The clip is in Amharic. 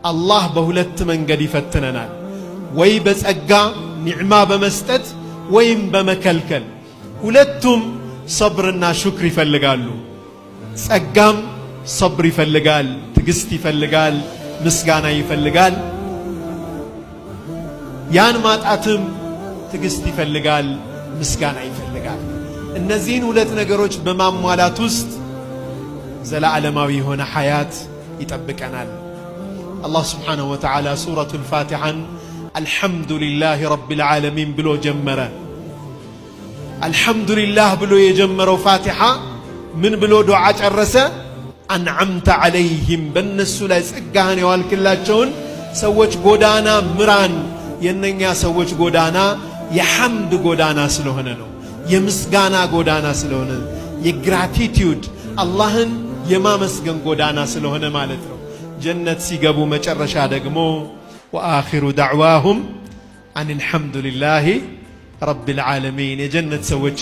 አላህ በሁለት መንገድ ይፈትነናል። ወይ በጸጋ ኒዕማ በመስጠት ወይም በመከልከል። ሁለቱም ሰብርና ሹክር ይፈልጋሉ። ጸጋም ሰብር ይፈልጋል፣ ትግስት ይፈልጋል፣ ምስጋና ይፈልጋል። ያን ማጣትም ትግስት ይፈልጋል፣ ምስጋና ይፈልጋል። እነዚህን ሁለት ነገሮች በማሟላት ውስጥ ዘላለማዊ የሆነ ሐያት ይጠብቀናል። አላህ ስብሓነሁ ወተዓላ ሱረቱል ፋቲሐን አልሐምዱሊላህ ረቢል ዓለሚን ብሎ ጀመረ። አልሐምዱሊላህ ብሎ የጀመረው ፋቲሐ ምን ብሎ ዱዓ ጨረሰ? አንዓምተ ዓለይህም በእነሱ ላይ ጸጋህን የዋልክላቸውን ሰዎች ጎዳና ምራን። የነኛ ሰዎች ጎዳና የሐምድ ጎዳና ስለሆነ ነው፣ የምስጋና ጎዳና ስለሆነ፣ የግራቲቲዩድ አላህን የማመስገን ጎዳና ስለሆነ ማለት ነው። ጀነት ሲገቡ መጨረሻ ደግሞ ወአኺሩ ዳዕዋሁም አን አልሐምዱሊላሂ ረቢል ዓለሚን የጀነት ሰዎች